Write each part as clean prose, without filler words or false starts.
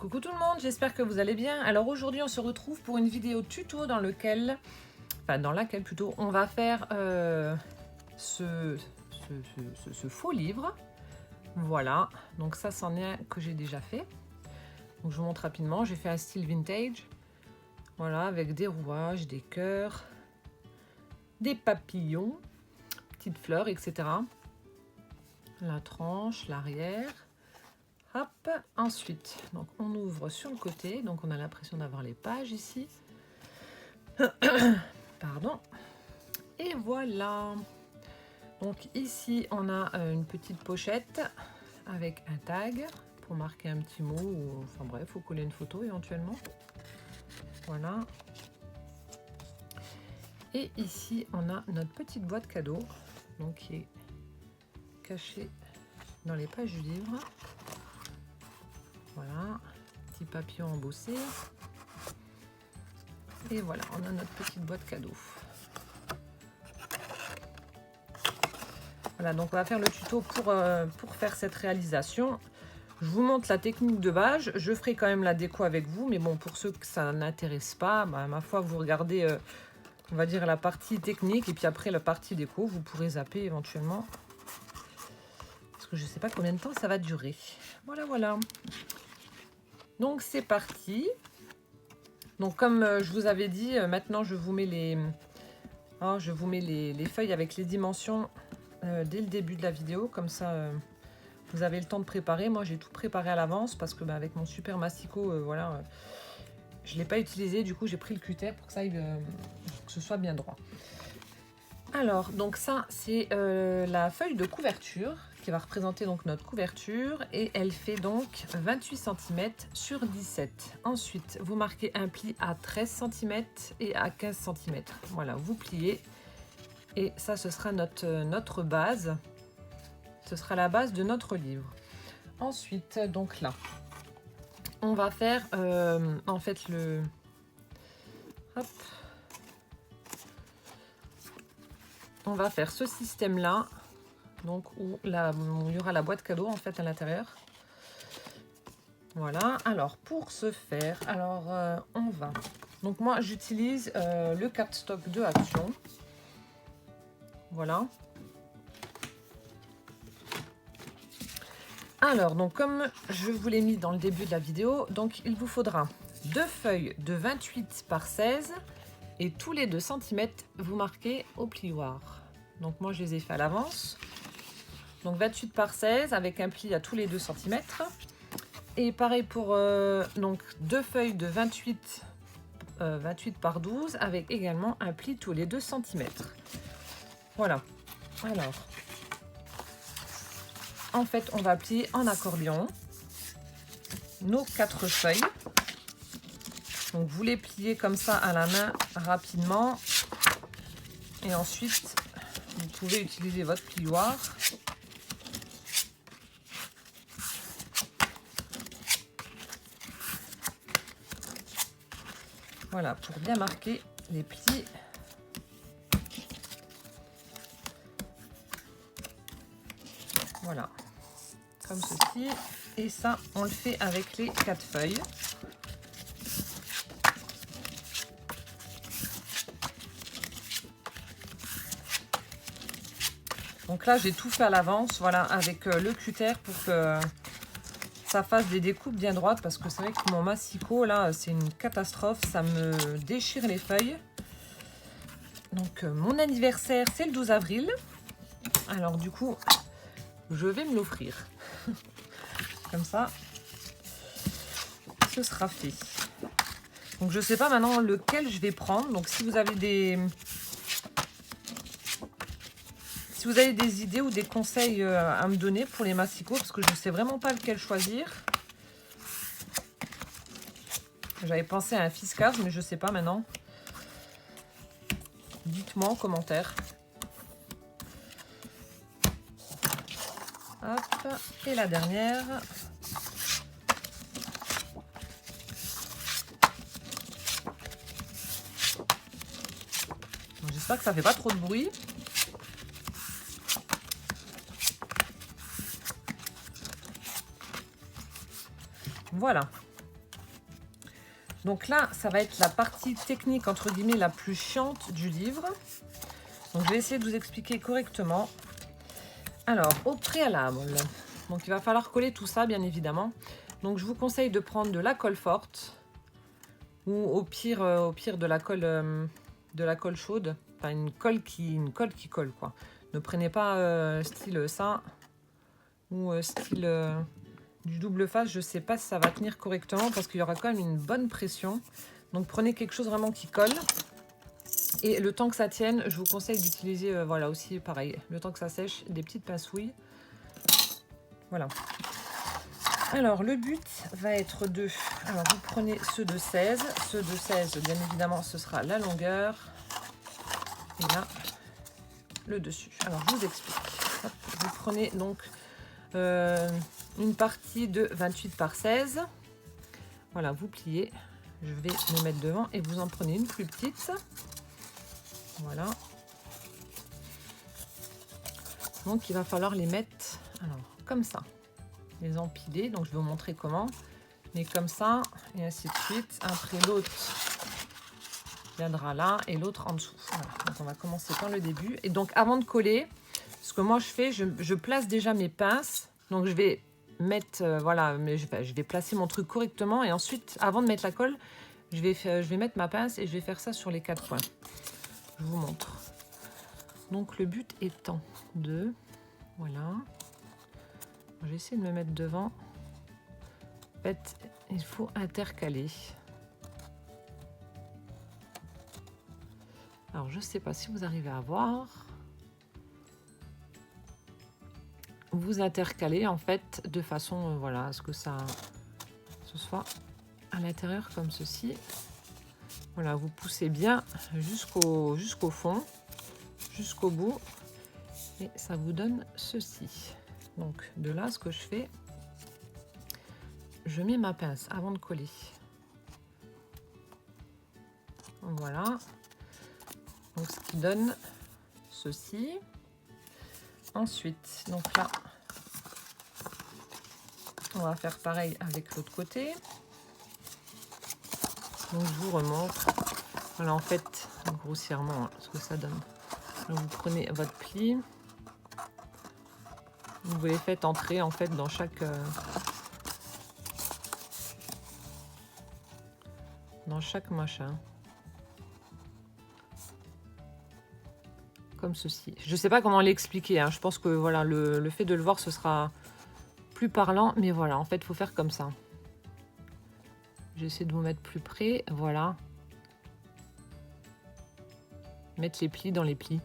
Coucou tout le monde, j'espère que vous allez bien. Alors aujourd'hui on se retrouve pour une vidéo tuto dans laquelle plutôt on va faire ce faux livre. Voilà, donc ça c'en est un que j'ai déjà fait. Donc je vous montre rapidement, j'ai fait un style vintage. Voilà, avec des rouages, des cœurs, des papillons, petites fleurs, etc. La tranche, l'arrière. Hop, ensuite, donc on ouvre sur le côté, donc on a l'impression d'avoir les pages ici. Pardon. Et voilà. Donc ici, on a une petite pochette avec un tag pour marquer un petit mot, ou enfin bref, il faut coller une photo éventuellement. Voilà. Et ici, on a notre petite boîte cadeau, donc qui est cachée dans les pages du livre. Voilà, petit papillon embossé. Et voilà, on a notre petite boîte cadeau. Voilà, donc on va faire le tuto pour faire cette réalisation. Je vous montre la technique de base. Je ferai quand même la déco avec vous, mais bon, pour ceux que ça n'intéresse pas, bah, ma foi, vous regardez, on va dire, la partie technique, et puis après la partie déco, vous pourrez zapper éventuellement. Parce que je ne sais pas combien de temps ça va durer. Voilà, voilà. Donc c'est parti. Donc comme je vous avais dit, maintenant je vous mets les feuilles avec les dimensions dès le début de la vidéo. Comme ça, vous avez le temps de préparer. Moi j'ai tout préparé à l'avance parce que avec mon super massicot, voilà, je ne l'ai pas utilisé. Du coup j'ai pris le cutter pour que ça aille, que ce soit bien droit. Alors, donc ça, c'est la feuille de couverture qui va représenter donc notre couverture et elle fait donc 28 cm sur 17. Ensuite, vous marquez un pli à 13 cm et à 15 cm. Voilà, vous pliez et ça, ce sera notre base. Ce sera la base de notre livre. Ensuite, donc là, on va faire en fait le... Hop. On va faire ce système là, donc où il y aura la boîte cadeau en fait à l'intérieur. Voilà, alors pour ce faire, on va, donc moi j'utilise le cardstock de Action. Voilà. Alors donc comme je vous l'ai mis dans le début de la vidéo, donc il vous faudra 2 feuilles de 28 par 16 et tous les 2 cm vous marquez au plioir. Donc moi je les ai fait à l'avance. Donc 28 par 16 avec un pli à tous les 2 cm. Et pareil pour donc 2 feuilles de 28 par 12 avec également un pli tous les 2 cm. Voilà. Alors, en fait, on va plier en accordion nos 4 feuilles. Donc vous les pliez comme ça à la main rapidement. Et ensuite, vous pouvez utiliser votre plioir. Voilà, pour bien marquer les plis. Voilà, comme ceci. Et ça, on le fait avec les 4 feuilles. Donc là, j'ai tout fait à l'avance, voilà, avec le cutter pour que ça fasse des découpes bien droites. Parce que c'est vrai que mon massicot, là, c'est une catastrophe. Ça me déchire les feuilles. Donc, mon anniversaire, c'est le 12 avril. Alors, du coup, je vais me l'offrir. Comme ça, ce sera fait. Donc, je ne sais pas maintenant lequel je vais prendre. Donc, si vous avez des... Si vous avez des idées ou des conseils à me donner pour les massicots, parce que je ne sais vraiment pas lequel choisir. J'avais pensé à un Fiskars, mais je ne sais pas maintenant. Dites-moi en commentaire. Hop, et la dernière. J'espère que ça ne fait pas trop de bruit. Voilà. Donc là, ça va être la partie technique, entre guillemets, la plus chiante du livre. Donc je vais essayer de vous expliquer correctement. Alors, au préalable, donc il va falloir coller tout ça, bien évidemment. Donc je vous conseille de prendre de la colle forte ou au pire de la colle chaude, enfin une colle qui colle quoi. Ne prenez pas style ça ou style du double face. Je sais pas si ça va tenir correctement parce qu'il y aura quand même une bonne pression. Donc prenez quelque chose vraiment qui colle. Et le temps que ça tienne, je vous conseille d'utiliser, voilà aussi pareil, le temps que ça sèche, des petites pince-ouilles. Voilà. Alors le but va être de... Alors vous prenez ceux de 16. Ceux de 16, bien évidemment, ce sera la longueur. Et là, le dessus. Alors je vous explique. Hop, vous prenez donc une partie de 28 par 16. Voilà, vous pliez. Je vais me mettre devant et vous en prenez une plus petite. Voilà. Donc il va falloir les mettre alors, comme ça. Les empiler. Donc je vais vous montrer comment. Mais comme ça, et ainsi de suite. Après l'autre viendra là et l'autre en dessous. Voilà. Donc on va commencer par le début. Et donc avant de coller, ce que moi je fais, je place déjà mes pinces. Donc je vais mettre, voilà, mais je vais placer mon truc correctement. Et ensuite, avant de mettre la colle, je vais mettre ma pince et je vais faire ça sur les 4 points. Je vous montre. Donc le but étant de... Voilà. Je vais essayer de me mettre devant. En fait, il faut intercaler. Alors, je ne sais pas si vous arrivez à voir. Vous intercalez, en fait, de façon, voilà, à ce que ce soit à l'intérieur comme ceci. Voilà, vous poussez bien jusqu'au fond, jusqu'au bout. Et ça vous donne ceci. Donc, de là, ce que je fais, je mets ma pince avant de coller. Voilà. Donc, ce qui donne ceci. Ensuite, donc là, on va faire pareil avec l'autre côté. Donc, je vous remontre. Voilà, en fait, grossièrement, hein, ce que ça donne. Donc, vous prenez votre pli. Vous les faites entrer, en fait, dans chaque machin. Comme ceci. Je ne sais pas comment l'expliquer. Hein. Je pense que voilà, le fait de le voir, ce sera plus parlant. Mais voilà, en fait, il faut faire comme ça. J'essaie de vous mettre plus près. Voilà. Mettre les plis dans les plis.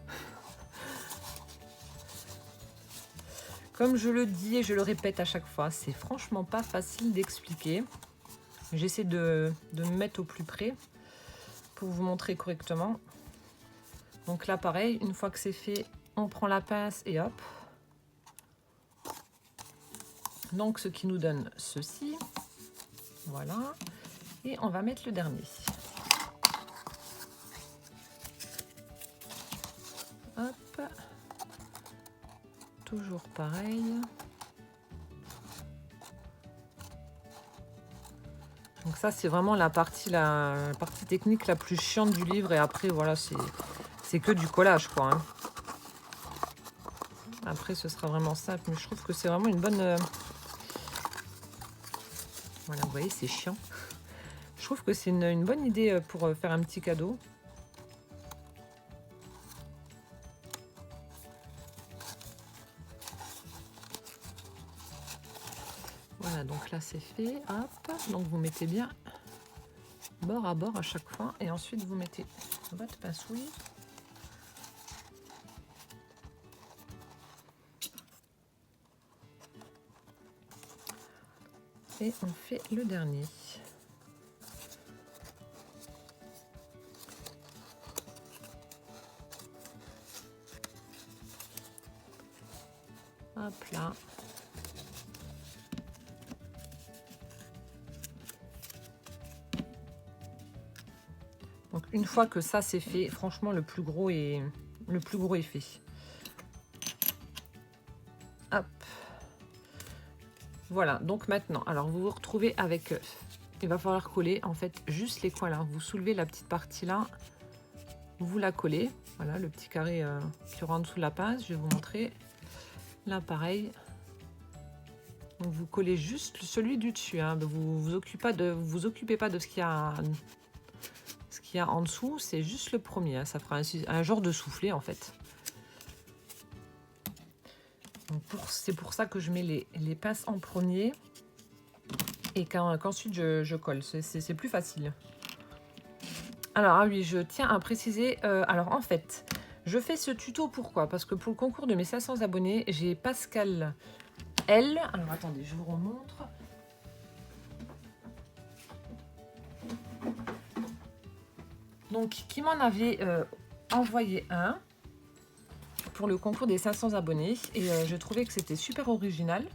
Comme je le dis et je le répète à chaque fois, c'est franchement pas facile d'expliquer. J'essaie de me mettre au plus près pour vous montrer correctement. Donc là, pareil, une fois que c'est fait, on prend la pince et hop. Donc, ce qui nous donne ceci. Voilà. Et on va mettre le dernier. Hop. Toujours pareil. Donc ça, c'est vraiment la partie technique la plus chiante du livre. Et après, voilà, c'est que du collage, quoi. Hein. Après, ce sera vraiment simple. Mais je trouve que c'est vraiment une bonne... Voilà, vous voyez, c'est chiant. Je trouve que c'est une bonne idée pour faire un petit cadeau. Voilà, donc là, c'est fait. Hop. Donc, vous mettez bien bord à bord à chaque fois. Et ensuite, vous mettez votre pince-ouille. Et on fait le dernier. Hop là. Donc une fois que ça c'est fait, franchement le plus gros est fait. Hop. Voilà, donc maintenant, alors vous vous retrouvez avec il va falloir coller en fait juste les coins là. Vous soulevez la petite partie là, vous la collez. Voilà le petit carré qui aura en dessous de la pince. Je vais vous montrer. Là pareil. Donc vous collez juste celui du dessus. Hein. Vous occupez pas de ce qu'il y a en dessous. C'est juste le premier. Hein. Ça fera un genre de soufflet en fait. C'est pour ça que je mets les pinces en premier. Et qu'ensuite je colle. C'est plus facile. Alors ah oui, je tiens à préciser. Alors en fait, je fais ce tuto pourquoi? Parce que pour le concours de mes 500 abonnés, j'ai Pascal L. Alors attendez, je vous remontre. Donc qui m'en avait envoyé un pour le concours des 500 abonnés. Et je trouvais que c'était super original.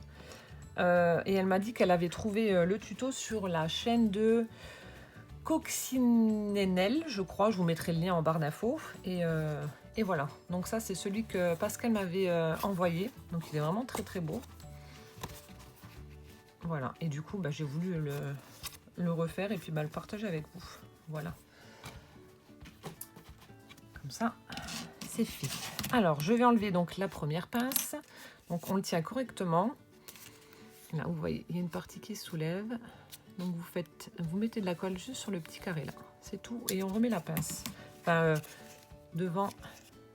Et elle m'a dit qu'elle avait trouvé le tuto sur la chaîne de Coccinelle, je crois. Je vous mettrai le lien en barre d'infos. Et voilà. Donc ça, c'est celui que Pascal m'avait envoyé. Donc il est vraiment très très beau. Voilà. Et du coup, bah, j'ai voulu le refaire et puis bah, le partager avec vous. Voilà. Comme ça, c'est fait. Alors, je vais enlever donc la première pince. Donc on le tient correctement. Là, vous voyez, il y a une partie qui se soulève. Donc vous mettez de la colle juste sur le petit carré là. C'est tout. Et on remet la pince. Enfin, devant,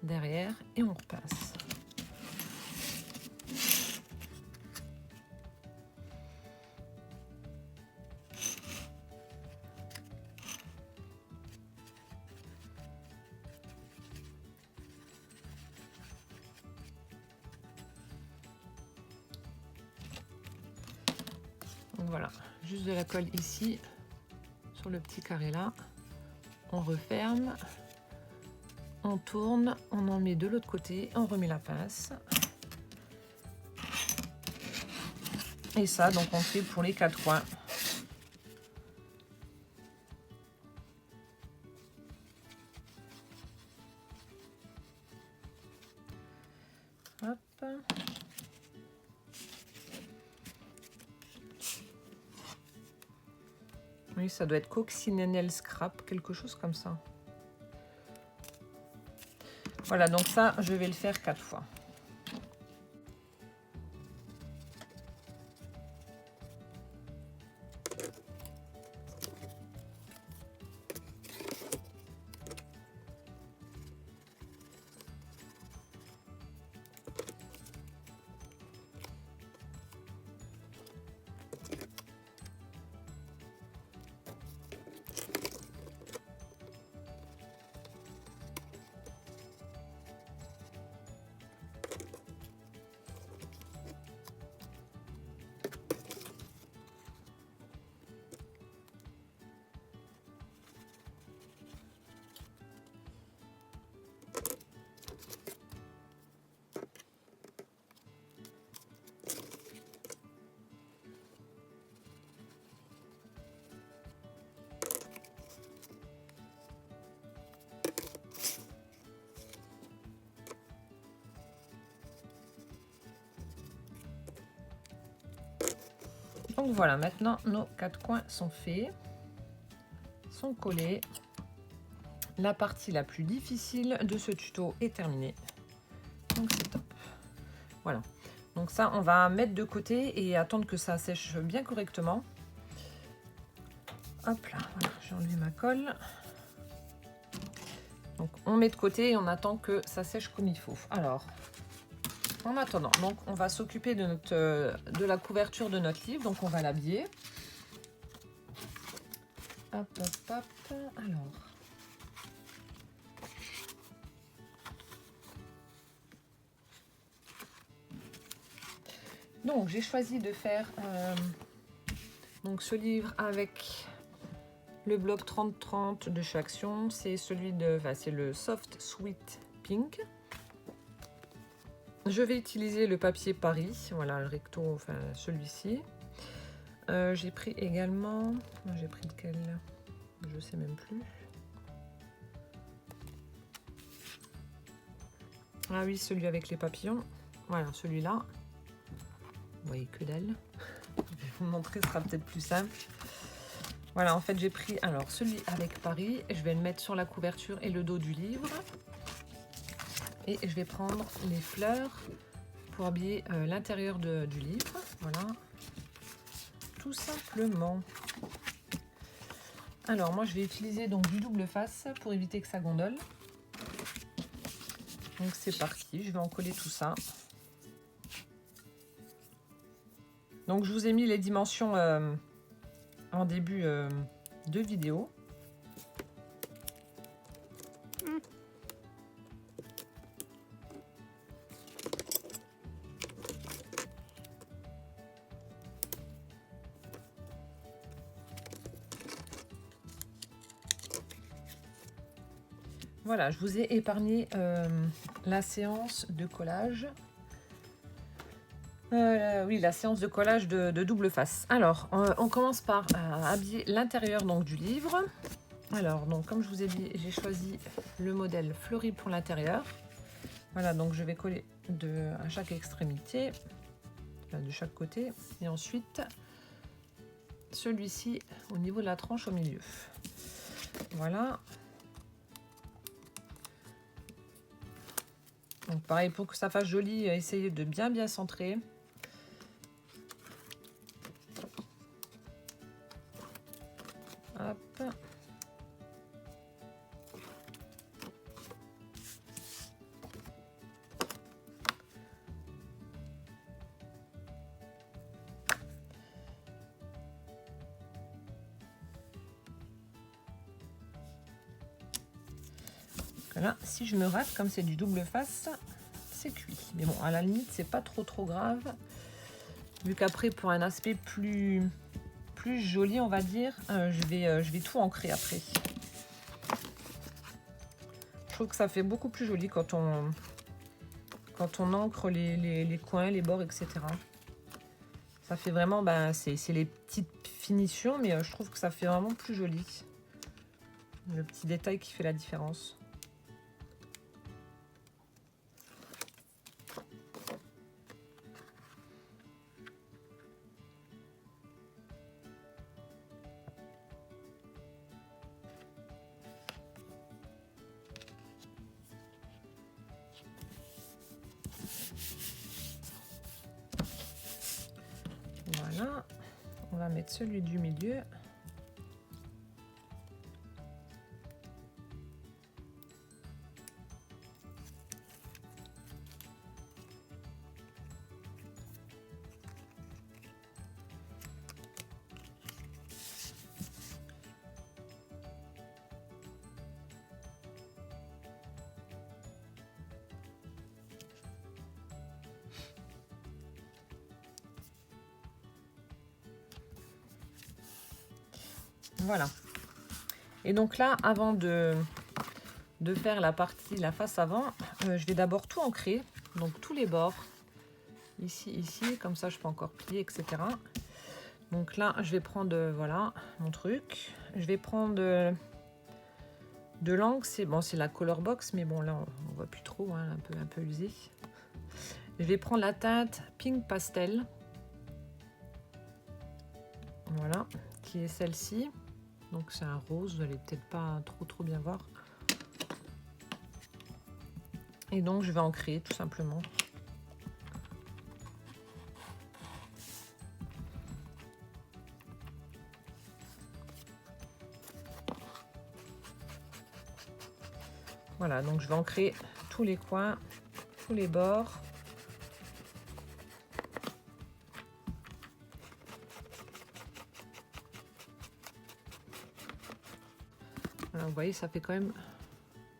derrière. Et on repasse. Donc voilà, juste de la colle ici, sur le petit carré là. On referme, on tourne, on en met de l'autre côté, on remet la pince. Et ça, donc on fait pour les 4 coins. Hop. Oui, ça doit être Coccinelle Scrap, quelque chose comme ça. Voilà, donc ça, je vais le faire 4 fois. Donc voilà, maintenant nos 4 coins sont faits, sont collés. La partie la plus difficile de ce tuto est terminée. Donc c'est top. Voilà. Donc ça, on va mettre de côté et attendre que ça sèche bien correctement. Hop là, voilà, j'ai enlevé ma colle. Donc on met de côté et on attend que ça sèche comme il faut. Alors, en attendant, donc on va s'occuper de la couverture de notre livre. Donc on va l'habiller. Hop, hop, hop. Alors. Donc j'ai choisi de faire donc ce livre avec le bloc 30-30 de chez Action. C'est celui de, enfin, c'est le Soft Sweet Pink. Je vais utiliser le papier Paris, voilà le recto, enfin celui-ci. J'ai pris également, j'ai pris lequel? Je sais même plus. Ah oui, celui avec les papillons. Voilà, celui-là. Vous voyez que dalle. Je vais vous montrer, ce sera peut-être plus simple. Voilà, en fait, j'ai pris alors celui avec Paris. Je vais le mettre sur la couverture et le dos du livre. Et je vais prendre les fleurs pour habiller l'intérieur du livre. Voilà, tout simplement. Alors, moi, je vais utiliser donc du double face pour éviter que ça gondole. Donc, c'est parti. Je vais en coller tout ça. Donc, je vous ai mis les dimensions en début de vidéo. Voilà, je vous ai épargné la séance de collage. Oui, la séance de collage de double face. Alors, on commence par habiller l'intérieur donc du livre. Alors, donc comme je vous ai dit, j'ai choisi le modèle fleuri pour l'intérieur. Voilà, donc je vais coller à chaque extrémité, de chaque côté, et ensuite celui-ci au niveau de la tranche au milieu. Voilà. Donc pareil, pour que ça fasse joli, essayez de bien centrer. Hop. Là, si je me rate, comme c'est du double face, c'est cuit. Mais bon, à la limite, c'est pas trop grave. Vu qu'après, pour un aspect plus joli, on va dire, je vais tout ancrer après. Je trouve que ça fait beaucoup plus joli quand on ancre les coins, les bords, etc. Ça fait vraiment, c'est les petites finitions, mais je trouve que ça fait vraiment plus joli. Le petit détail qui fait la différence. Voilà, on va mettre celui du milieu. Voilà. Et donc là, avant de faire la face avant, je vais d'abord tout ancrer, donc tous les bords, ici, comme ça je peux encore plier, etc. Donc là, je vais prendre, voilà, mon truc. Je vais prendre de l'encre, c'est la Color Box, mais bon là, on voit plus trop, hein, un peu usé. Je vais prendre la teinte Pink Pastel, voilà, qui est celle-ci. Donc c'est un rose, vous n'allez peut-être pas trop bien voir. Et donc je vais ancrer tout simplement. Voilà, donc je vais ancrer tous les coins, tous les bords. Voilà, vous voyez, ça fait quand même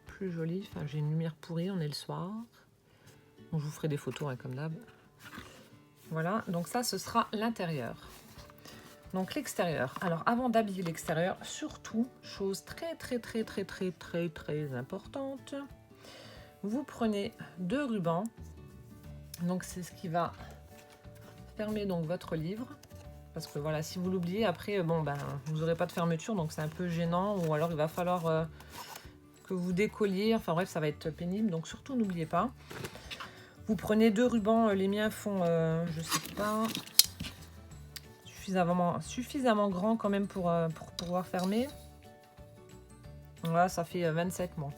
plus joli. Enfin, j'ai une lumière pourrie, on est le soir. Bon, je vous ferai des photos, hein, comme d'hab. Voilà, donc ça, ce sera l'intérieur. Donc l'extérieur. Alors, avant d'habiller l'extérieur, surtout, chose très importante, vous prenez 2 rubans. Donc, c'est ce qui va fermer donc votre livre. Parce que voilà, si vous l'oubliez, après, vous n'aurez pas de fermeture, donc c'est un peu gênant. Ou alors, il va falloir que vous décolliez. Enfin bref, ça va être pénible, donc surtout, n'oubliez pas. Vous prenez 2 rubans, les miens font, je sais pas, suffisamment grand quand même pour pouvoir fermer. Voilà, ça fait 27 mois.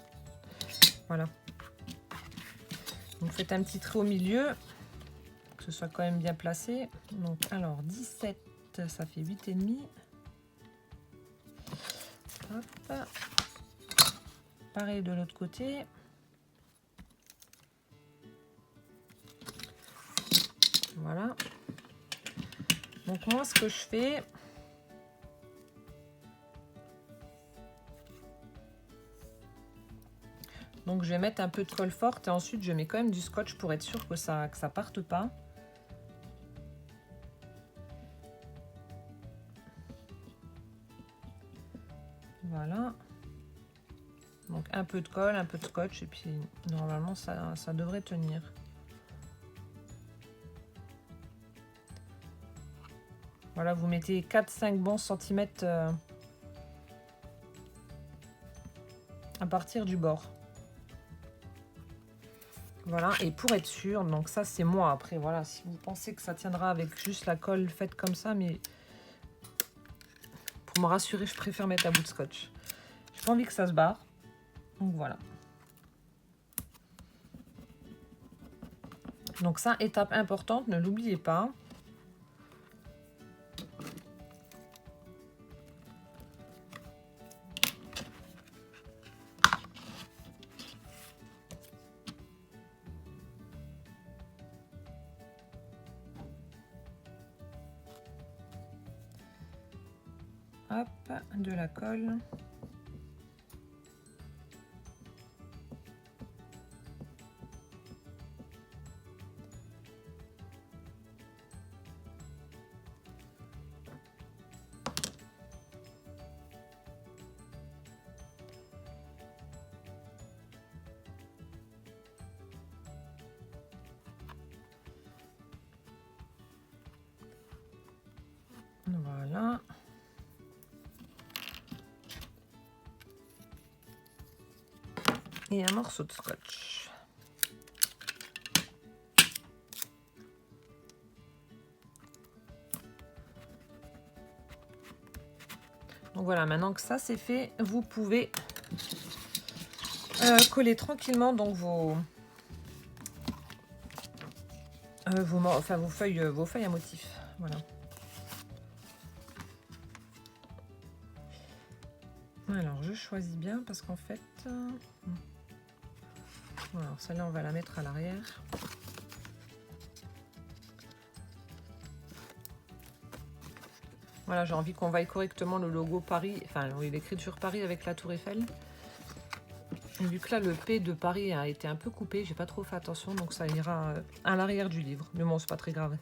Voilà. Donc faites un petit trait au milieu, que ce soit quand même bien placé. Donc alors 17, ça fait 8,5. Hop. Pareil de l'autre côté. Voilà. Donc moi ce que je fais, donc je vais mettre un peu de colle forte et ensuite je mets quand même du scotch pour être sûr que ça parte pas. Voilà. Donc un peu de colle, un peu de scotch et puis normalement ça devrait tenir. Voilà, vous mettez 4-5 bons centimètres à partir du bord. Voilà, et pour être sûr, donc ça c'est moi après, voilà, si vous pensez que ça tiendra avec juste la colle faite comme ça, mais pour me rassurer, je préfère mettre un bout de scotch. J'ai pas envie que ça se barre, donc voilà. Donc ça, étape importante, ne l'oubliez pas. Hop, de la colle. Voilà. Et un morceau de scotch. Donc voilà, maintenant que ça c'est fait, vous pouvez coller tranquillement donc vos feuilles à motif. Voilà. Alors je choisis bien parce qu'en fait, alors celle-là on va la mettre à l'arrière. Voilà, j'ai envie qu'on vaille correctement le logo Paris, enfin oui, l'écriture Paris avec la Tour Eiffel. Et vu que là le P de Paris a été un peu coupé, j'ai pas trop fait attention, donc ça ira à l'arrière du livre. Mais bon, c'est pas très grave.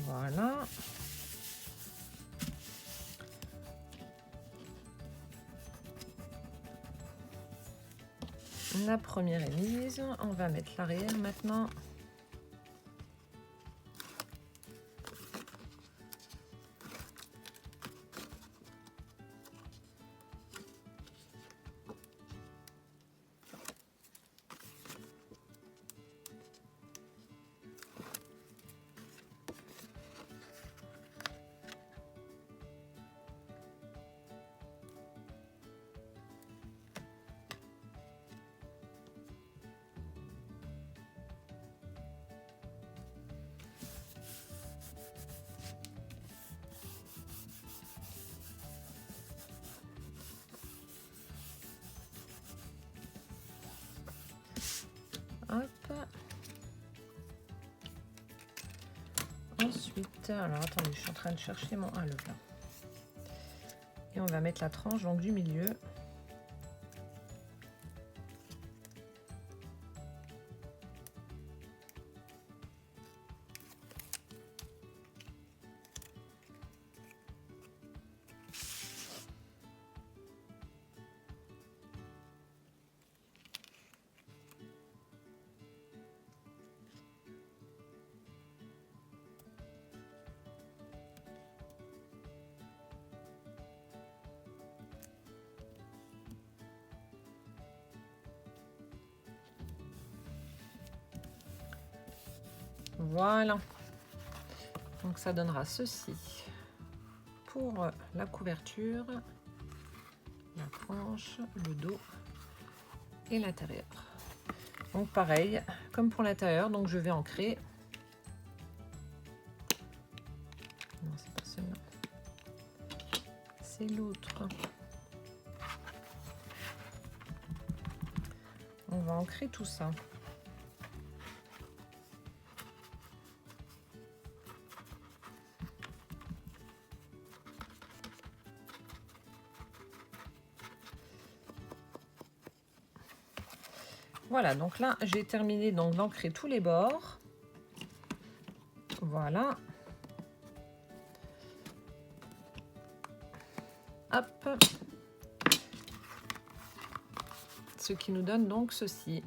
Voilà. La première est mise. On va mettre l'arrière maintenant. ensuite, alors attendez, je suis en train de chercher mon... Ah, le plat. Et on va mettre la tranche donc du milieu. Voilà, donc ça donnera ceci pour la couverture, la tranche, le dos et l'intérieur. Donc pareil, comme pour l'intérieur, donc je vais ancrer. Non, c'est pas celle-là, c'est l'autre. On va ancrer tout ça. Voilà, donc là j'ai terminé donc d'ancrer tous les bords. Voilà. Hop. Ce qui nous donne donc ceci.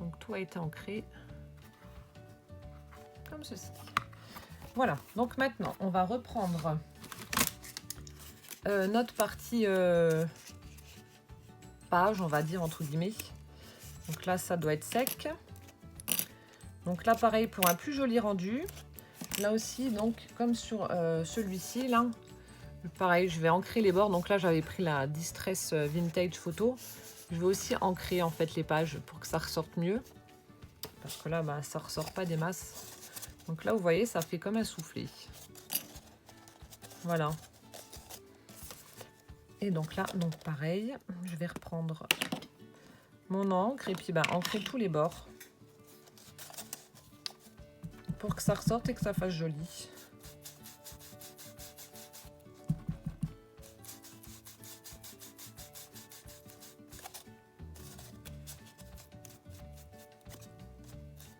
Donc tout a été ancré comme ceci. Voilà, donc maintenant on va reprendre notre partie page, on va dire entre guillemets. Donc là ça doit être sec. Donc là pareil pour un plus joli rendu. Là aussi donc comme sur celui-ci là, pareil je vais ancrer les bords. Donc là j'avais pris la Distress Vintage Photo. Je vais aussi ancrer en fait les pages pour que ça ressorte mieux. Parce que là bah, ça ressort pas des masses. Donc là vous voyez ça fait comme un soufflé. Voilà. Et donc là, donc pareil, je vais reprendre mon encre et puis bah, ancrer tous les bords pour que ça ressorte et que ça fasse joli.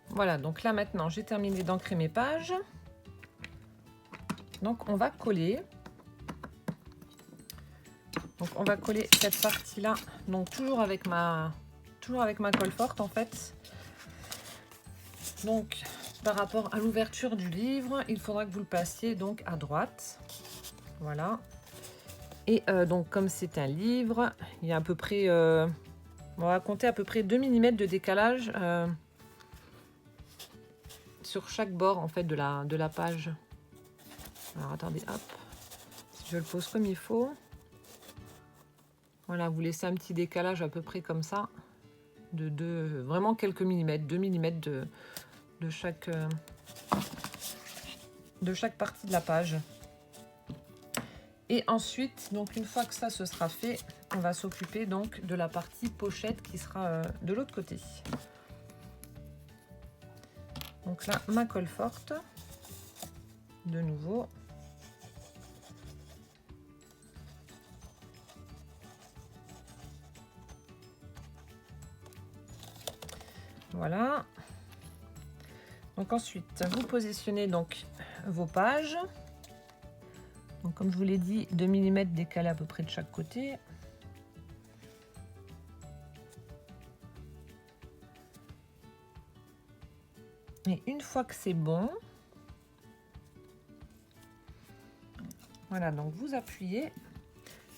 Voilà, donc là maintenant j'ai terminé d'ancrer mes pages. Donc on va coller. Donc on va coller cette partie là, donc toujours avec ma colle forte en fait. Donc par rapport à l'ouverture du livre, il faudra que vous le passiez donc à droite. Voilà. Et donc comme c'est un livre, il y a à peu près, on va compter à peu près 2 mm de décalage sur chaque bord en fait de la page. Alors attendez, hop, si je le pose comme il faut. Voilà, vous laissez un petit décalage à peu près comme ça, de vraiment quelques millimètres, 2 mm de chaque partie de la page. Et ensuite, donc une fois que ça se sera fait, on va s'occuper donc de la partie pochette qui sera de l'autre côté. Donc là, ma colle forte, de nouveau. Voilà. Donc ensuite, vous positionnez donc vos pages. Donc comme je vous l'ai dit, 2 mm décalé à peu près de chaque côté. Et une fois que c'est bon, voilà, donc vous appuyez.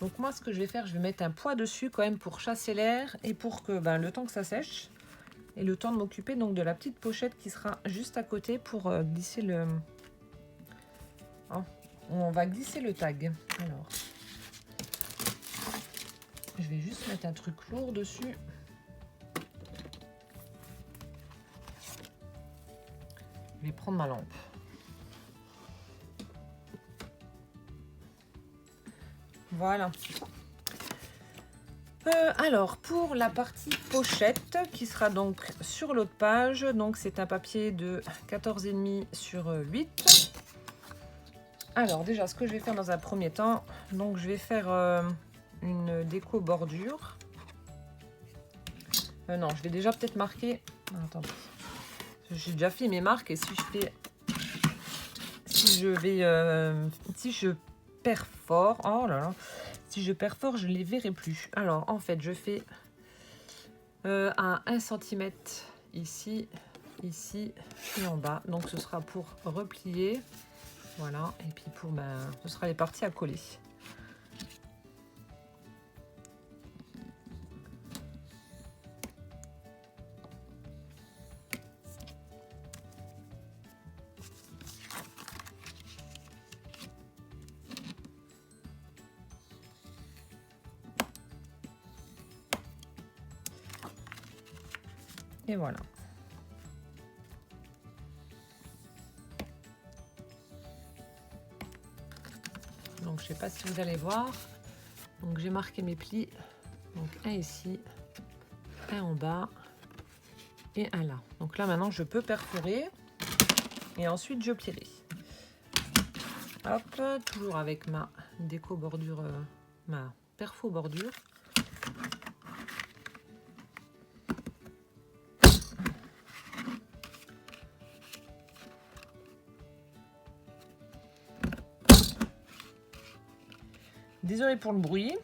Donc moi, ce que je vais faire, je vais mettre un poids dessus quand même pour chasser l'air et pour que le temps que ça sèche et le temps de m'occuper donc de la petite pochette qui sera juste à côté pour glisser le... Oh, on va glisser le tag. Alors, je vais juste mettre un truc lourd dessus. Je vais prendre ma lampe. Voilà. Alors, pour la partie pochette, qui sera donc sur l'autre page, donc c'est un papier de 14,5 sur 8. Alors, déjà, ce que je vais faire dans un premier temps, donc je vais faire une déco bordure. Non, je vais déjà peut-être marquer... Attendez. J'ai déjà fait mes marques et si je fais... Si je perfore... Oh là là. Si je perfore, je ne les verrai plus. Alors, en fait, je fais à 1 cm ici, ici et en bas. Donc, ce sera pour replier. Voilà. Et puis, pour ce sera les parties à coller. Et voilà. Donc je sais pas si vous allez voir. Donc j'ai marqué mes plis. Donc un ici, un en bas et un là. Donc là maintenant je peux perforer et ensuite je plierai. Hop, toujours avec ma déco bordure, ma perfo bordure. Désolée pour le bruit.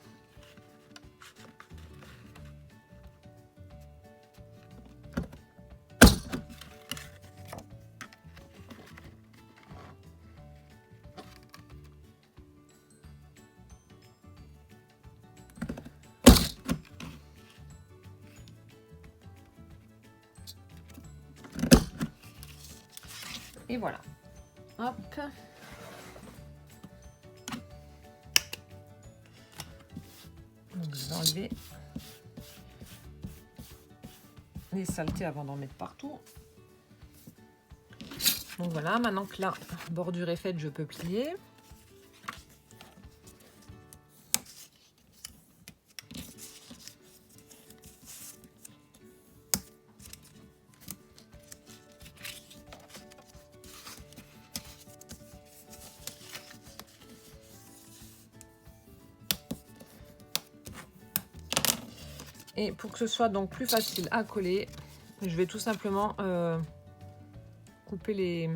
Et voilà. Hop. Donc je vais enlever les saletés avant d'en mettre partout. Donc voilà, maintenant que la bordure est faite, je peux plier. Et pour que ce soit donc plus facile à coller, je vais tout simplement couper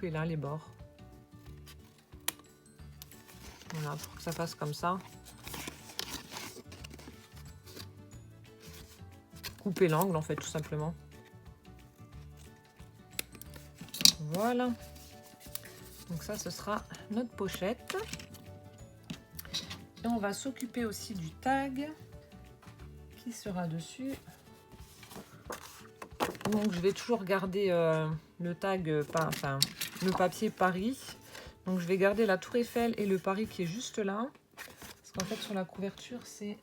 là les bords. Voilà, pour que ça fasse comme ça. Couper l'angle en fait, tout simplement. Voilà. Donc ça, ce sera notre pochette. Et on va s'occuper aussi du tag qui sera dessus. Donc je vais toujours garder le tag, le papier Paris. Donc je vais garder la Tour Eiffel et le Paris qui est juste là. Parce qu'en fait sur la couverture c'est...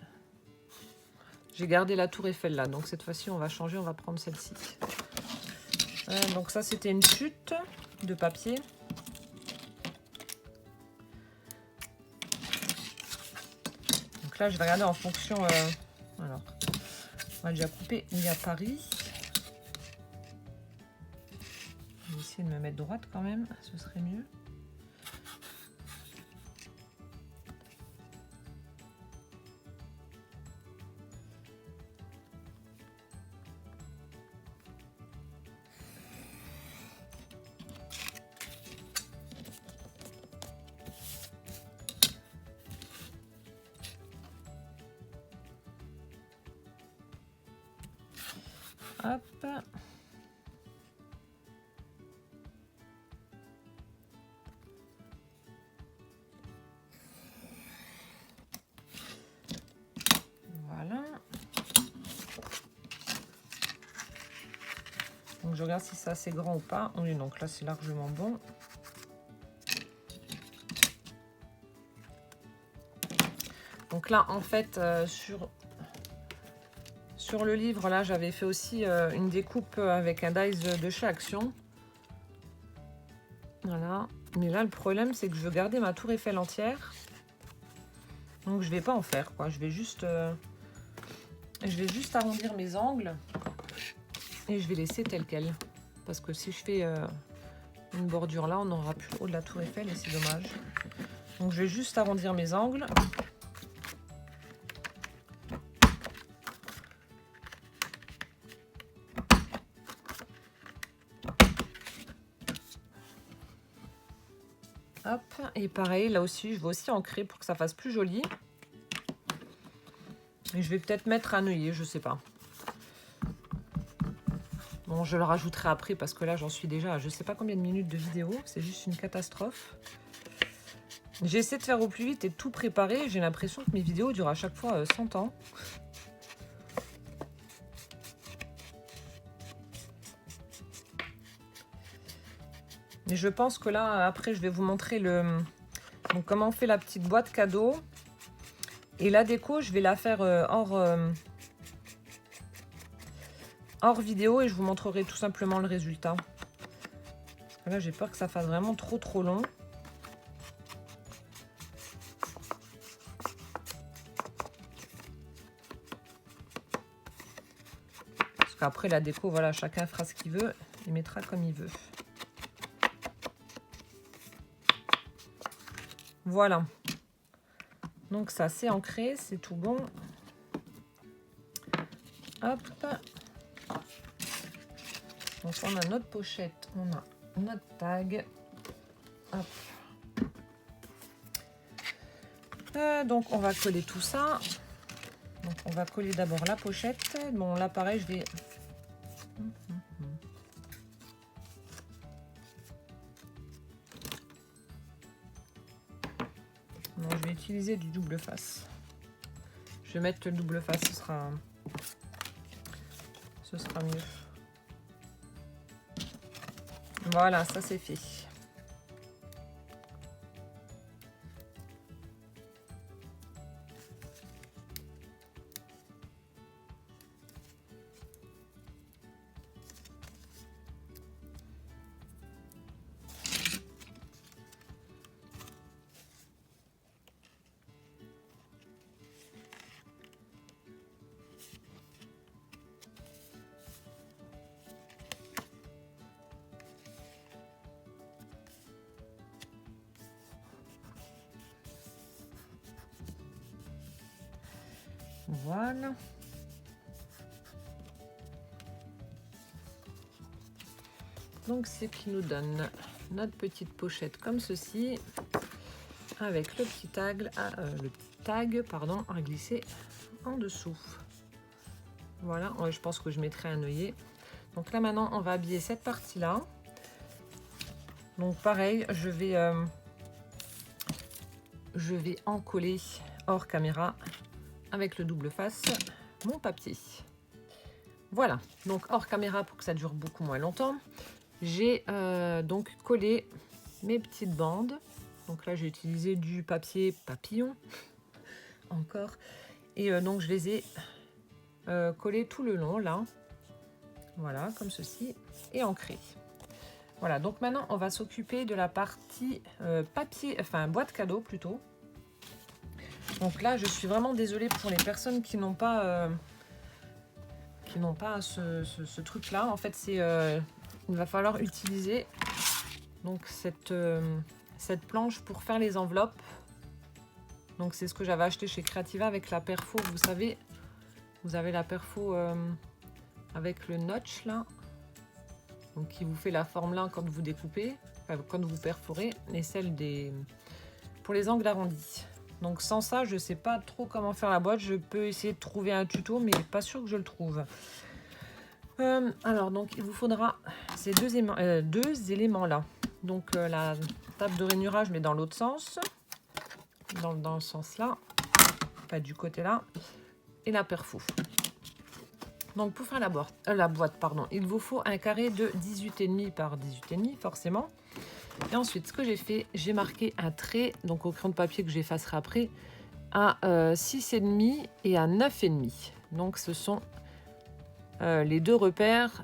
J'ai gardé la Tour Eiffel là. Donc cette fois-ci on va changer, on va prendre celle-ci. Donc ça c'était une chute de papier. Donc là je vais regarder en fonction... alors, on va déjà couper, il y a Paris. Je vais essayer de me mettre droite quand même, ce serait mieux. Hop. Voilà. Donc je regarde si c'est assez grand ou pas. Oui, donc là c'est largement bon. Donc là en fait sur le livre là j'avais fait aussi une découpe avec un dies de chez Action. Voilà. Mais là le problème c'est que je veux garder ma Tour Eiffel entière. Donc je vais pas en faire quoi, je vais juste arrondir mes angles et je vais laisser tel quel. Parce que si je fais une bordure là, on n'aura plus le haut de la tour Eiffel et c'est dommage. Donc je vais juste arrondir mes angles. Hop, et pareil, là aussi, je vais aussi ancrer pour que ça fasse plus joli. Et je vais peut-être mettre un œillet, je sais pas. Bon, je le rajouterai après parce que là, j'en suis déjà à je sais pas combien de minutes de vidéo. C'est juste une catastrophe. J'essaie de faire au plus vite et de tout préparer. J'ai l'impression que mes vidéos durent à chaque fois 100 ans. Mais je pense que là, après, je vais vous montrer donc, comment on fait la petite boîte cadeau. Et la déco, je vais la faire hors vidéo et je vous montrerai tout simplement le résultat. Parce que là, j'ai peur que ça fasse vraiment trop long. Parce qu'après, la déco, voilà, chacun fera ce qu'il veut. Il mettra comme il veut. Voilà. Donc ça, c'est ancré, c'est tout bon. Hop. Donc on a notre pochette, on a notre tag. Hop. Donc on va coller tout ça. Donc on va coller d'abord la pochette. Bon là pareil, je vais... Non, je vais utiliser du double face. Je vais mettre le double face, ce sera mieux. Voilà, ça c'est fait. Voilà. Donc c'est qui nous donne notre petite pochette comme ceci, avec le petit tag, à glisser en dessous. Voilà, je pense que je mettrai un œillet. Donc là maintenant on va habiller cette partie là. Donc pareil, je vais en coller hors caméra avec le double face mon papier. Voilà, donc hors caméra pour que ça dure beaucoup moins longtemps. J'ai donc collé mes petites bandes. Donc là j'ai utilisé du papier papillon encore. Et donc je les ai collées tout le long là. Voilà, comme ceci. Et ancrées. Voilà, donc maintenant on va s'occuper de la partie papier, enfin boîte cadeau plutôt. Donc là je suis vraiment désolée pour les personnes qui n'ont pas ce truc là. En fait c'est il va falloir utiliser donc cette planche pour faire les enveloppes. Donc c'est ce que j'avais acheté chez Creativa avec la perfo, vous savez, vous avez la perfo avec le notch là, donc qui vous fait la forme là quand vous découpez, enfin, quand vous perforez, et celle pour les angles arrondis. Donc sans ça je sais pas trop comment faire la boîte. Je peux essayer de trouver un tuto mais pas sûr que je le trouve. Alors donc il vous faudra ces deux éléments là. Donc la table de rainurage mais dans l'autre sens, dans le sens là, pas du côté là, et la perfo. Donc pour faire la boîte, pardon, il vous faut un carré de 18,5 par 18,5 forcément. Et ensuite ce que j'ai fait, j'ai marqué un trait, donc au crayon de papier que j'effacerai après, à 6,5 et à 9,5. Donc ce sont les deux repères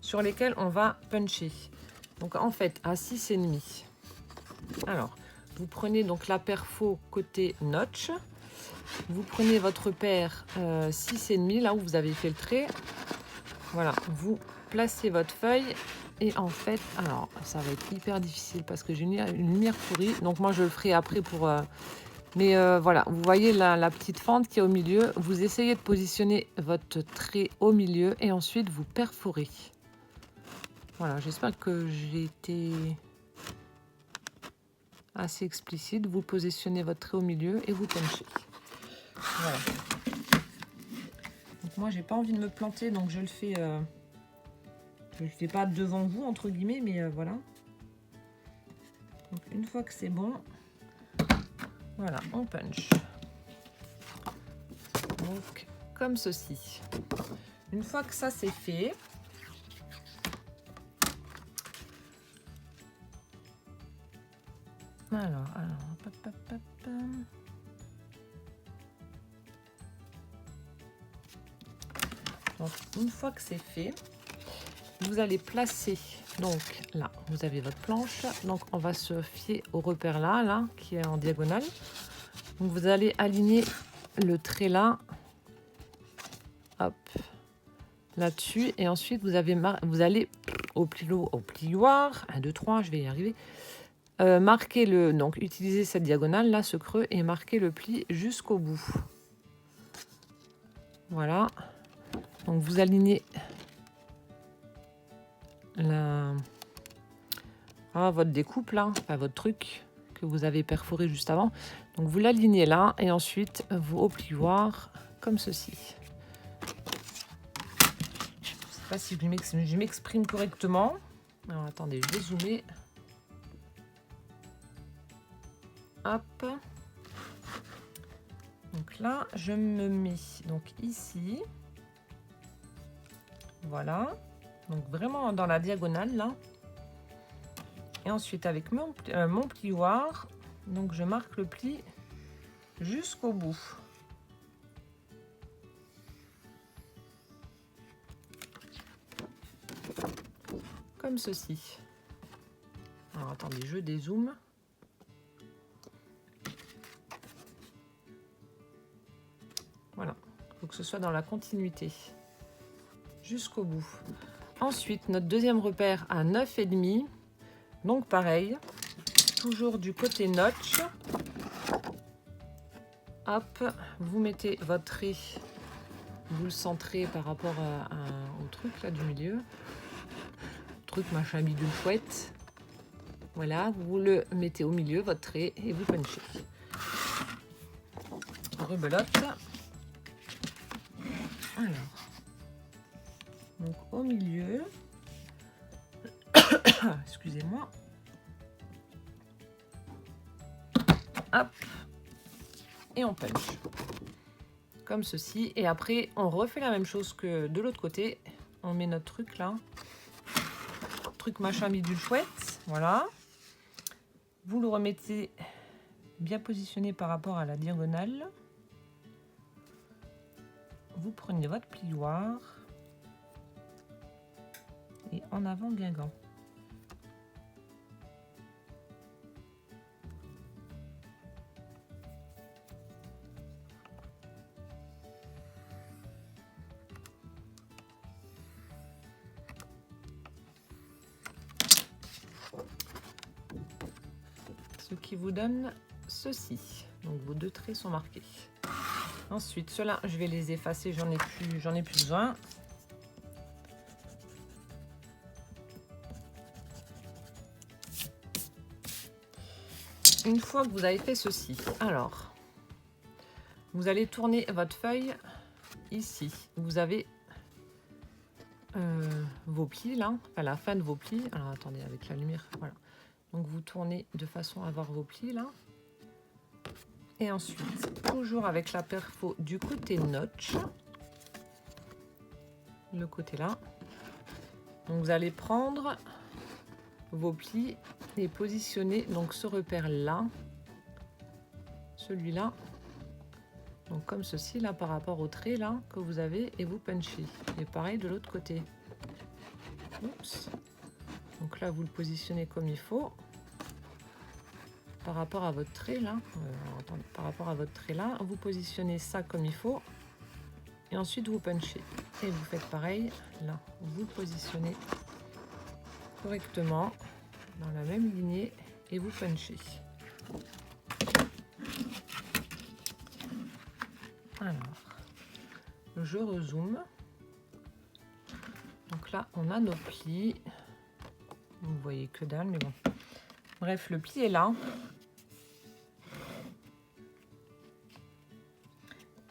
sur lesquels on va puncher. Donc en fait à 6,5. Alors vous prenez donc la paire faux côté notch. Vous prenez votre paire 6,5, là où vous avez fait le trait. Voilà, vous placez votre feuille. Et en fait, alors ça va être hyper difficile parce que j'ai une lumière pourrie. Donc moi je le ferai après pour... mais voilà, vous voyez la petite fente qui est au milieu. Vous essayez de positionner votre trait au milieu et ensuite vous perforez. Voilà, j'espère que j'ai été assez explicite. Vous positionnez votre trait au milieu et vous punchez. Voilà. Donc moi j'ai pas envie de me planter, donc je le fais... je le fais pas devant vous entre guillemets, mais voilà. Donc une fois que c'est bon, voilà, on punch. Donc comme ceci. Une fois que ça c'est fait, alors, hop, hop, hop, hop. Donc une fois que c'est fait, vous allez placer, donc là, vous avez votre planche. Donc on va se fier au repère là, qui est en diagonale. Donc vous allez aligner le trait là, hop, là-dessus. Et ensuite, vous allez au plioir, 1, 2, 3, je vais y arriver. Marquer donc utiliser cette diagonale là, ce creux, et marquer le pli jusqu'au bout. Voilà. Donc vous alignez votre découpe là, enfin votre truc que vous avez perforé juste avant. Donc vous l'alignez là et ensuite vous au plioir comme ceci. Je ne sais pas si je m'exprime correctement. Alors attendez, je vais zoomer. Hop. Donc là, je me mets donc ici. Voilà. Donc vraiment dans la diagonale là. Et ensuite avec mon plioir, donc je marque le pli jusqu'au bout. Comme ceci. Alors attendez, je dézoome. Voilà, il faut que ce soit dans la continuité. Jusqu'au bout. Ensuite, notre deuxième repère à 9,5. Donc pareil, toujours du côté notch. Hop, vous mettez votre trait, vous le centrez par rapport au truc là du milieu. Truc machin bidule chouette. Voilà, vous le mettez au milieu, votre trait, et vous punchez. Rebelote. Alors, donc au milieu, excusez-moi. Hop, et on punch. Comme ceci. Et après, on refait la même chose que de l'autre côté. On met notre truc là. Truc machin bidule chouette. Voilà. Vous le remettez bien positionné par rapport à la diagonale. Vous prenez votre plioir. Et en avant guingant. Ce qui vous donne ceci. Donc vos deux traits sont marqués. Ensuite, ceux-là, je vais les effacer, j'en ai plus besoin. Une fois que vous avez fait ceci, alors, vous allez tourner votre feuille ici. Vous avez vos plis là, à la fin de vos plis. Alors attendez, avec la lumière, voilà. Donc vous tournez de façon à avoir vos plis là. Et ensuite, toujours avec la perfo du côté notch, le côté là. Donc vous allez prendre vos plis et positionner donc ce repère là, celui-là, donc comme ceci là par rapport au trait là que vous avez, et vous punchez. Et pareil de l'autre côté. Oups. Donc là vous le positionnez comme il faut. par rapport à votre trait là, attendez, par rapport à votre trait là, vous positionnez ça comme il faut et ensuite vous punchez. Et vous faites pareil, là, vous positionnez correctement dans la même lignée et vous punchez. Alors, je rezoome. Donc là, on a nos plis. Vous voyez que dalle, mais bon. Bref, le pli est là.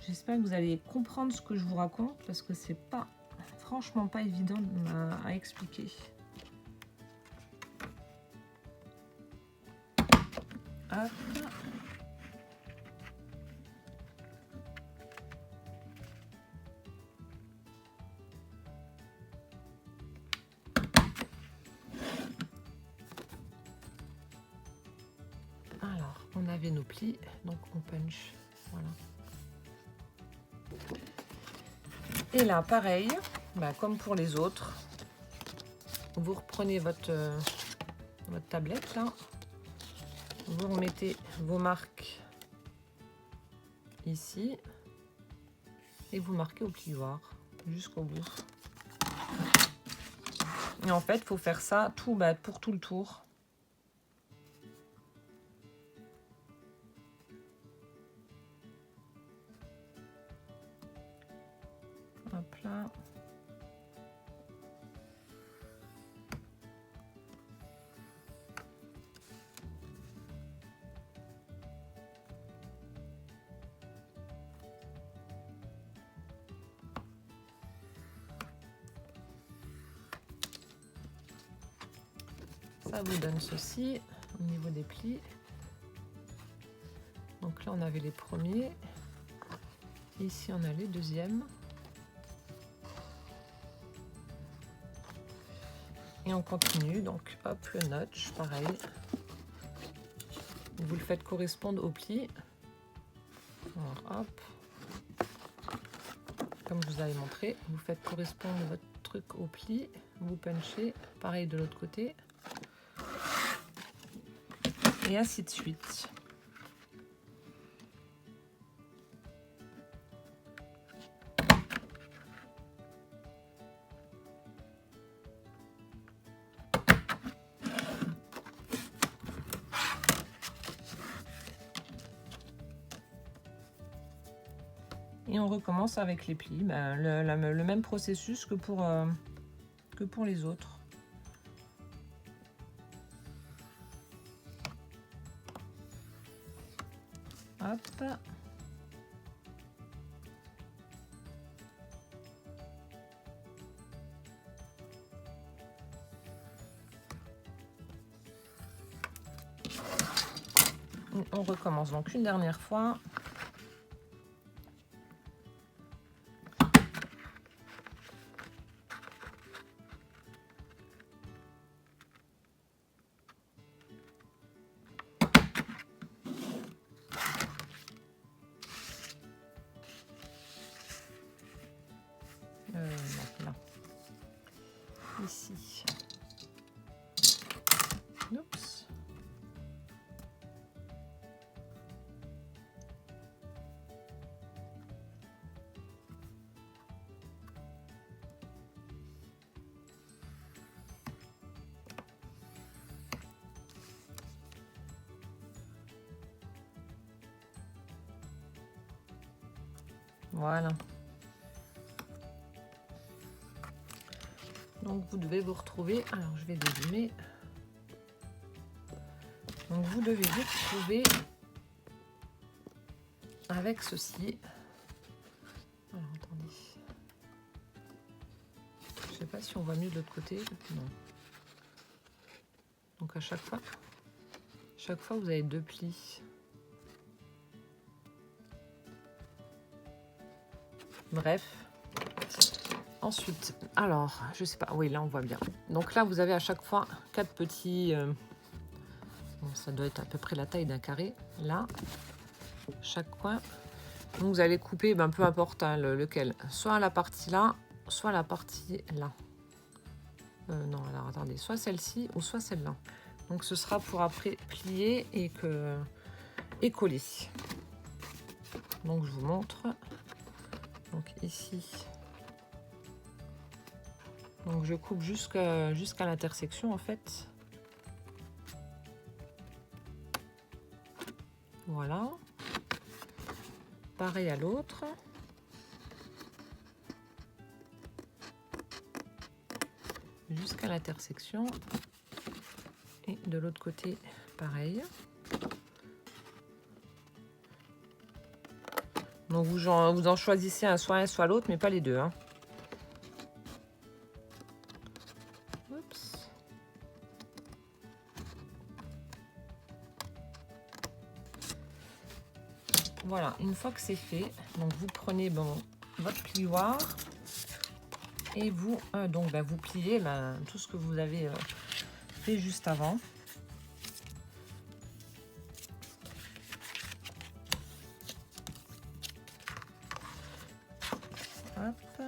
J'espère que vous allez comprendre ce que je vous raconte parce que c'est pas, franchement pas évident à expliquer. Hop. Alors, on avait nos plis, donc on punch. Voilà. Et là, pareil, bah, comme pour les autres, vous reprenez votre tablette là, vous remettez vos marques ici et vous marquez au plioir jusqu'au bout. Et en fait, il faut faire ça tout, bah, pour tout le tour. Hop là. Ça vous donne ceci au niveau des plis. Donc là, on avait les premiers. Ici, on a les deuxièmes. Et on continue. Donc, hop, le notch, pareil. Vous le faites correspondre au pli. Alors, hop. Comme je vous avais montré, vous faites correspondre votre truc au pli. Vous punchez. Pareil de l'autre côté. Et ainsi de suite. Et on recommence avec les plis. Ben, le même processus que pour les autres. Hop. On recommence donc une dernière fois. Là. Ici. Oups. Voilà. Donc vous devez vous retrouver, alors je vais dézoomer. Donc vous devez vous retrouver avec ceci. Alors attendez. Je sais pas si on voit mieux de l'autre côté. Non. Donc à chaque fois vous avez deux plis. Bref. Ensuite, alors, je sais pas, oui, là on voit bien. Donc là, vous avez à chaque fois 4 petits, bon, ça doit être à peu près la taille d'un carré, là, chaque coin. Donc vous allez couper, ben, peu importe hein, lequel, soit la partie là, soit la partie là. Non, alors attendez, soit celle-ci ou soit celle-là. Donc ce sera pour après plier et coller. Donc je vous montre. Donc ici. Donc je coupe jusqu'à l'intersection en fait. Voilà. Pareil à l'autre. Jusqu'à l'intersection. Et de l'autre côté, pareil. Donc vous en choisissez soit un, soit l'autre, mais pas les deux. Hein. Oups. Voilà, une fois que c'est fait, donc vous prenez votre plioir et vous vous pliez tout ce que vous avez fait juste avant. Hop.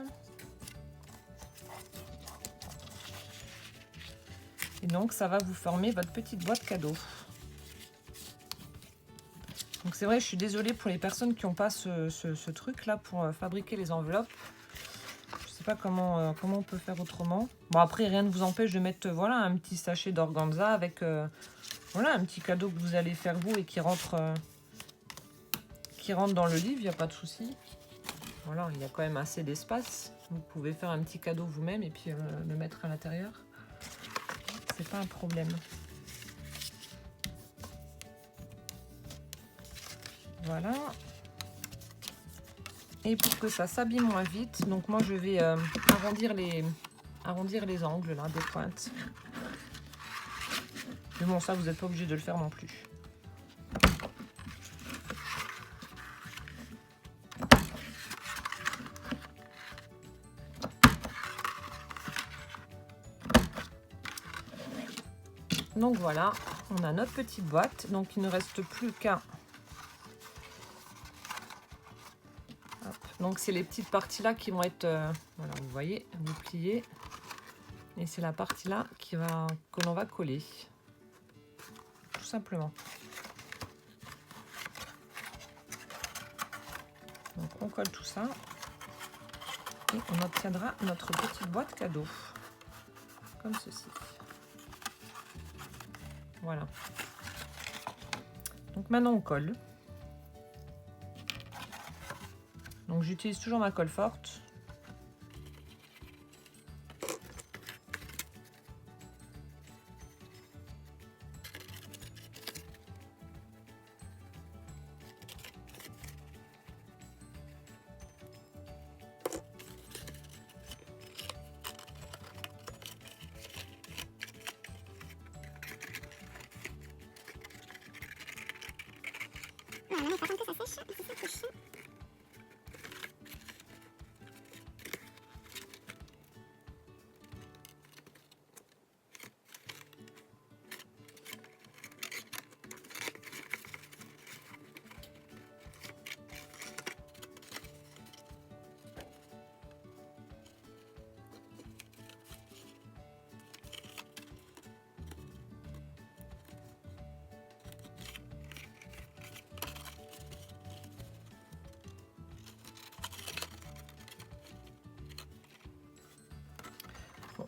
Et donc ça va vous former votre petite boîte cadeau. Donc c'est vrai, je suis désolée pour les personnes qui n'ont pas ce truc là pour fabriquer les enveloppes. Je sais pas comment on peut faire autrement. Bon après rien ne vous empêche de mettre voilà un petit sachet d'organza avec voilà un petit cadeau que vous allez faire vous et qui rentre dans le livre, il n'y a pas de souci. Voilà, il y a quand même assez d'espace. Vous pouvez faire un petit cadeau vous-même et puis le mettre à l'intérieur. C'est pas un problème. Voilà. Et pour que ça s'abîme moins vite, donc moi je vais arrondir les angles là, des pointes. Mais bon, ça vous n'êtes pas obligé de le faire non plus. Donc voilà, on a notre petite boîte. Donc il ne reste plus qu'à... Donc c'est les petites parties là qui vont être... voilà, vous voyez, vous pliez. Et c'est la partie là que l'on va coller. Tout simplement. Donc on colle tout ça. Et on obtiendra notre petite boîte cadeau. Comme ceci. Voilà. Donc maintenant on colle. Donc j'utilise toujours ma colle forte.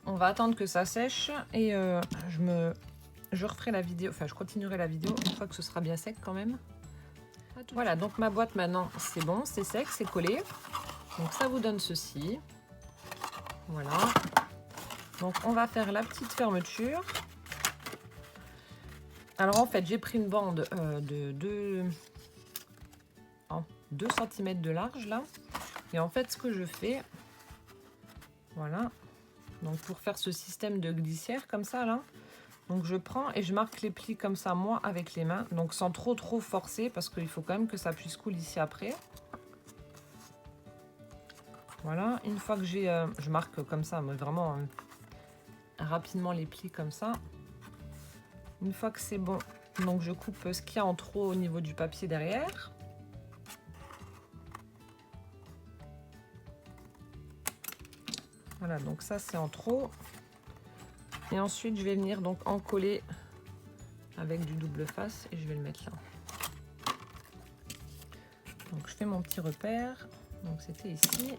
On va attendre que ça sèche et je referai la vidéo, enfin je continuerai la vidéo une fois que ce sera bien sec quand même. Voilà, donc ma boîte maintenant c'est bon, c'est sec, c'est collé. Donc ça vous donne ceci. Voilà. Donc on va faire la petite fermeture. Alors en fait j'ai pris une bande de 2 cm de large là. Et en fait ce que je fais, voilà. Donc pour faire ce système de glissière comme ça là, donc je prends et je marque les plis comme ça moi avec les mains, donc sans trop forcer parce qu'il faut quand même que ça puisse couler ici après. Voilà, une fois que j'ai, je marque comme ça, mais vraiment rapidement les plis comme ça. Une fois que c'est bon, donc je coupe ce qu'il y a en trop au niveau du papier derrière. Voilà, donc ça c'est en trop. Et ensuite je vais venir donc en coller avec du double face et je vais le mettre là. Donc je fais mon petit repère, donc c'était ici.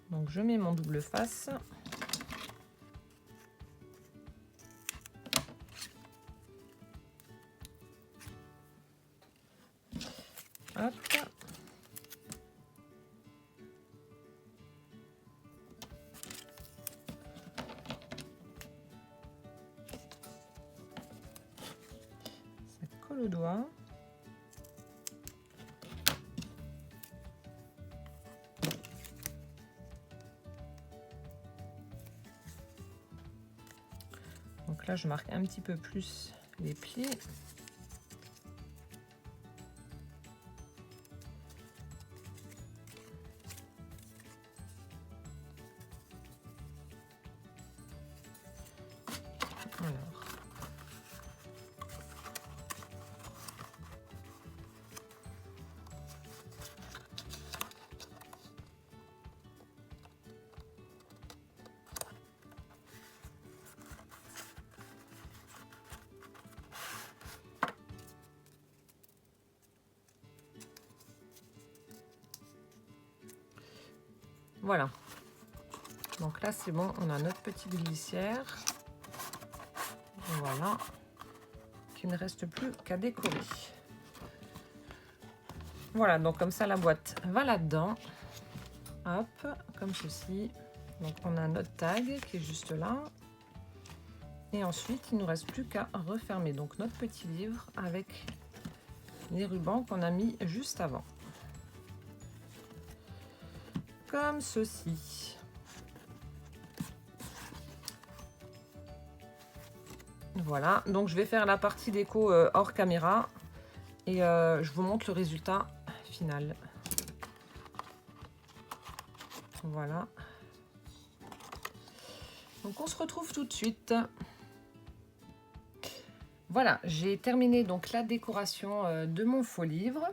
Donc je mets mon double face. Hop. Ça colle au doigt. Donc là, je marque un petit peu plus les plis. Alors. Voilà. Donc là, c'est bon, on a notre petite glissière. Voilà. Qu'il ne reste plus qu'à décorer. Voilà, donc comme ça, la boîte va là-dedans. Hop, comme ceci. Donc on a notre tag qui est juste là. Et ensuite, il ne nous reste plus qu'à refermer donc notre petit livre avec les rubans qu'on a mis juste avant. Comme ceci. Voilà, donc je vais faire la partie déco hors caméra et je vous montre le résultat final. Voilà. Donc on se retrouve tout de suite. Voilà, j'ai terminé donc la décoration de mon faux livre.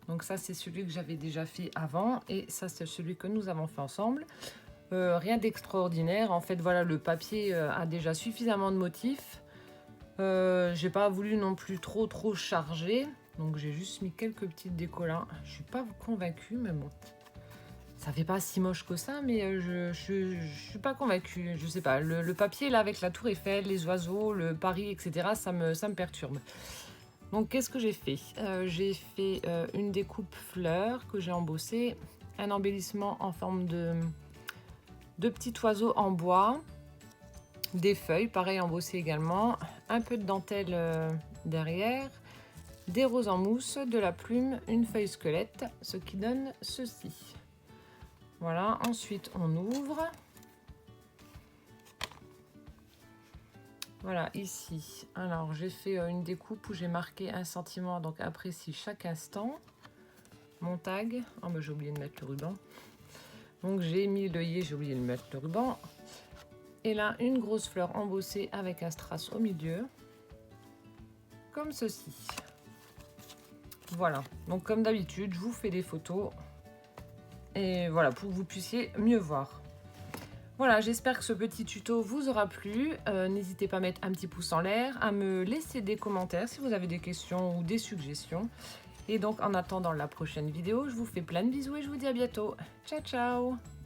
Donc ça, c'est celui que j'avais déjà fait avant et ça, c'est celui que nous avons fait ensemble. Rien d'extraordinaire. En fait, voilà, le papier a déjà suffisamment de motifs. J'ai pas voulu non plus trop charger. Donc j'ai juste mis quelques petites décos là. Je suis pas convaincue, mais bon. Ça fait pas si moche que ça, mais je suis pas convaincue. Je sais pas, le papier là avec la tour Eiffel, les oiseaux, le Paris, etc. Ça me perturbe. Donc qu'est-ce que j'ai fait? J'ai fait une découpe fleur que j'ai embossée, un embellissement en forme de petits oiseaux en bois, des feuilles, pareil embossées également, un peu de dentelle derrière, des roses en mousse, de la plume, une feuille squelette, ce qui donne ceci. Voilà, ensuite on ouvre. Voilà, ici, alors j'ai fait une découpe où j'ai marqué un sentiment, donc apprécie chaque instant. Mon tag, oh mais j'ai oublié de mettre le ruban. Donc j'ai mis l'œillet, j'ai oublié de mettre le ruban. Et là, une grosse fleur embossée avec un strass au milieu. Comme ceci. Voilà, donc comme d'habitude, je vous fais des photos. Et voilà, pour que vous puissiez mieux voir. Voilà, j'espère que ce petit tuto vous aura plu. N'hésitez pas à mettre un petit pouce en l'air, à me laisser des commentaires si vous avez des questions ou des suggestions. Et donc, en attendant la prochaine vidéo, je vous fais plein de bisous et je vous dis à bientôt. Ciao, ciao!